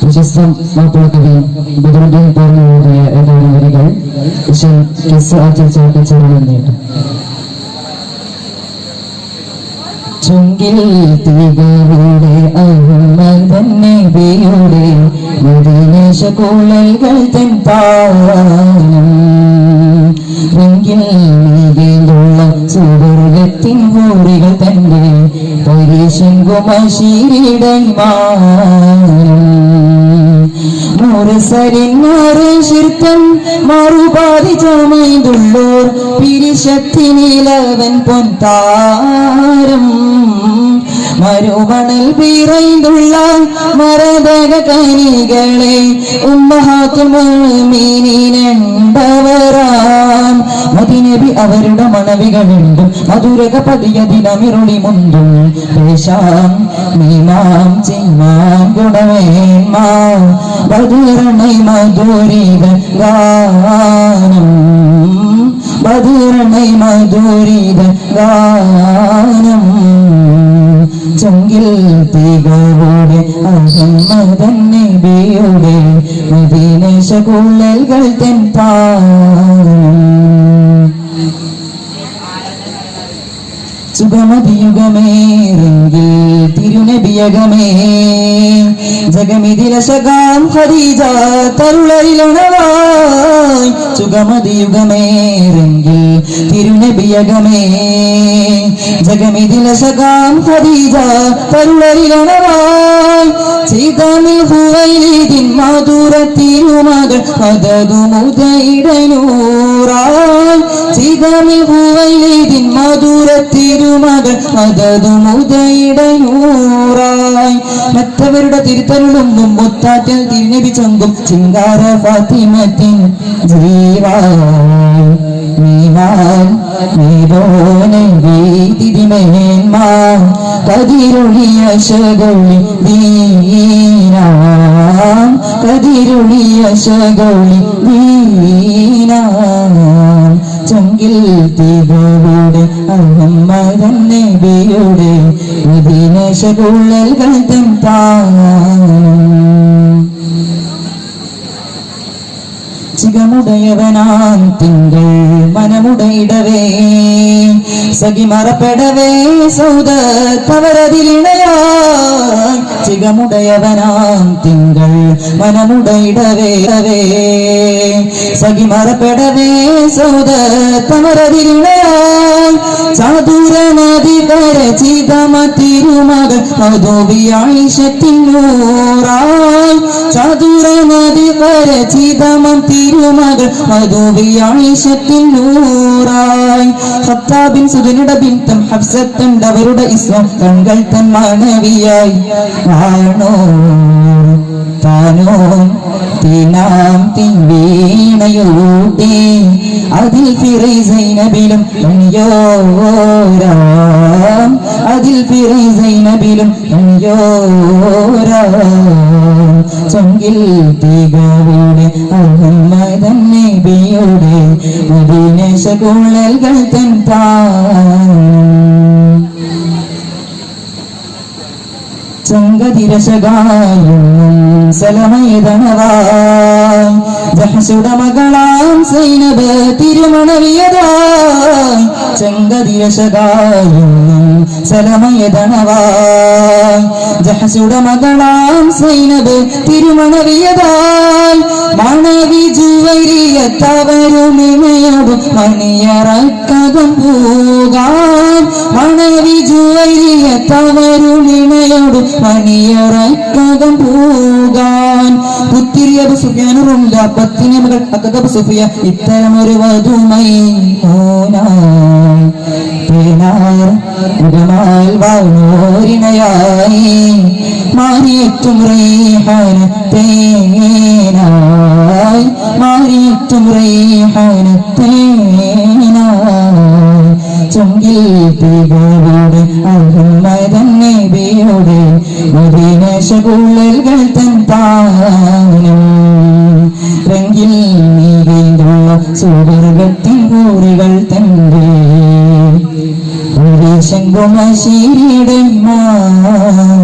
പ്രശസ്ത മാപ്പിളക്കവി ബദറുദ്ദീൻ പോർന്ന് എഴുതിയ ഏതാനും വരികൾ ചേർന്നു ചുങ്കിൽ തീകളുടെ അഹമ്മദന്നെ ബിയുടെ മദീനശ കോളകൾ തൻ പാനം രംഗിൽ നീതിയുള്ള സുവർഗത്തിൻ ഹൂറികൾ തന്റെ പരീശങ്കുമശീരിടൈമാനം മുറിസരിൻ മറുപാതി ചമൈതുള്ളോർ പിരിശത്തിനിലവൻ പൊൻതാരം മരുമണൽ പിറൈന്തുള്ള മരതക കനികളെ ഉമ്മഹാത്തുമീനിനണ്ടവരാം മദിനബി അവരുടെ മണവികളുണ്ടും മധുരക പതിയതിനമിറുളി മുന്തും പേശാം മീമാം ചെയ്മാം ഗുണവേന്മാ ബദുരണൈ മധുരിക ഗാനം ബദുരണൈ മധുരിക ഗാനം ചുങ്കിൽ തീകളുടെ അഹമ്മദൻ നബിയുടെ മദീനശ കോളകൾ തൻ പാനം സുഗമതിയുഗമേറെങ്കിൽ തിരുനബിയകമേ ജഗമിതിലശകാം ഖദീജ തരുളയിലുണവായി സുഗമതിയുഗമേറെങ്കിൽ തിരുനബിയകമേ ജഗമിതിലശകാം ഖദീജ തരുളയിലുണവായി ചെയ്തമിൽ ഹുവൈലിദിൻ മധുര തിരുമകൾ മദദുമുദയിടനൂറായി ചെയ്തമിൽ ഹുവൈലിദിൻ മധുര തിരുമകൾ മദദുമുദയിടനൂറായി മറ്റവരുടെ തിരുത്തരുളും മുത്താറ്റൽ തിരുനബി ചൊങ്കും ചിങ്കാര ഫാത്തിമത്തിൻ ജീവായി നീവാൻ നീരോനെ വീതിരിമേന്മാ കതിരൊളിയ ശഗൗളി ദീനാം കതിരൊളിയ ശഗൗളി ദീനാം ചൊങ്കിൽ തീകളുടെ അഹമ്മദൻ നബിയുടെ മദീനശ കോളകൾ തൻ പാനം ചികമുടയവനാം തിങ്കൾ മനമുടയിടവേ സഖി മറപ്പെടവേ സൗദത്തവരതിലിണയായി ചികമുടയവനാം തിങ്കൾ മനമുടയിടവേ സഖി മറപ്പെടവേ സൗദത്തവരതിലിണയായി ചാതുര നദി കരചിതമ തിരുമകൾ മധുവിയായിഷത്തിനൂറായി ചാതുര നദി കരചിതമ തിരുമകൾ മധുവിയായിഷത്തിനൂറായി ഖത്താബിൻ സുജനുടെ ബിൻതം ഹഫ്സത്തുണ്ടവരുടെ ഇസ്ലാം കൺകൾ തൻ മാനവിയായി ആണോ താനോ തീനാം തീവീണയൂട്ടി അതിൽ ഫിറൈ സൈനബിലും അണിയോരാം അതിൽ ഫിറൈ സൈനബിലും അണിയോരാം ചൊങ്കിൽ തീകളുടെ അഹമ്മദൻ നബിയുടെ മദീനശ കോളകൾ തൻ പാനം ചങ്കതിരശകായും സലമയതനവായി ജഹ്ശുടെ മകളാം സൈനബ് തിരുമണവിയതായി ചങ്കതിരശകായും സലമയതനവായി ജഹ്ശുടെ മകളാം സൈനബ് തിരുമണവിയതായി മണവി ജുവൈരിയത്തവരുമിണയോടും മണിയറക്കകം പോകാൻ മണവി ജുവൈരിയത്തവരുമിണയോടും മണിയറക്കകം പോകാൻ പുത്തിരി അബു സുഫിയാനുറുള്ള പത്തിന് മകൾ അക്കദബ് സുഫിയ ഇത്തരമൊരു വധുമൈ ഓനായി പേനാർ ഉടമാൽ വാഴോരിണയായി മാറിയെത്തും റീഹാന തേനായി മാറിയെത്തും റീഹാന തേനായി ചൊങ്കിൽ തീകളുടെ അഹമ്മദൻ നബിയുടെ മദീനശ കോളകൾ തൻ പാനം രംഗിൽ നീതിയുള്ള സുവർഗത്തിൻ കൂറികൾ തന്റെ കുമശിരിയുടെ മാനം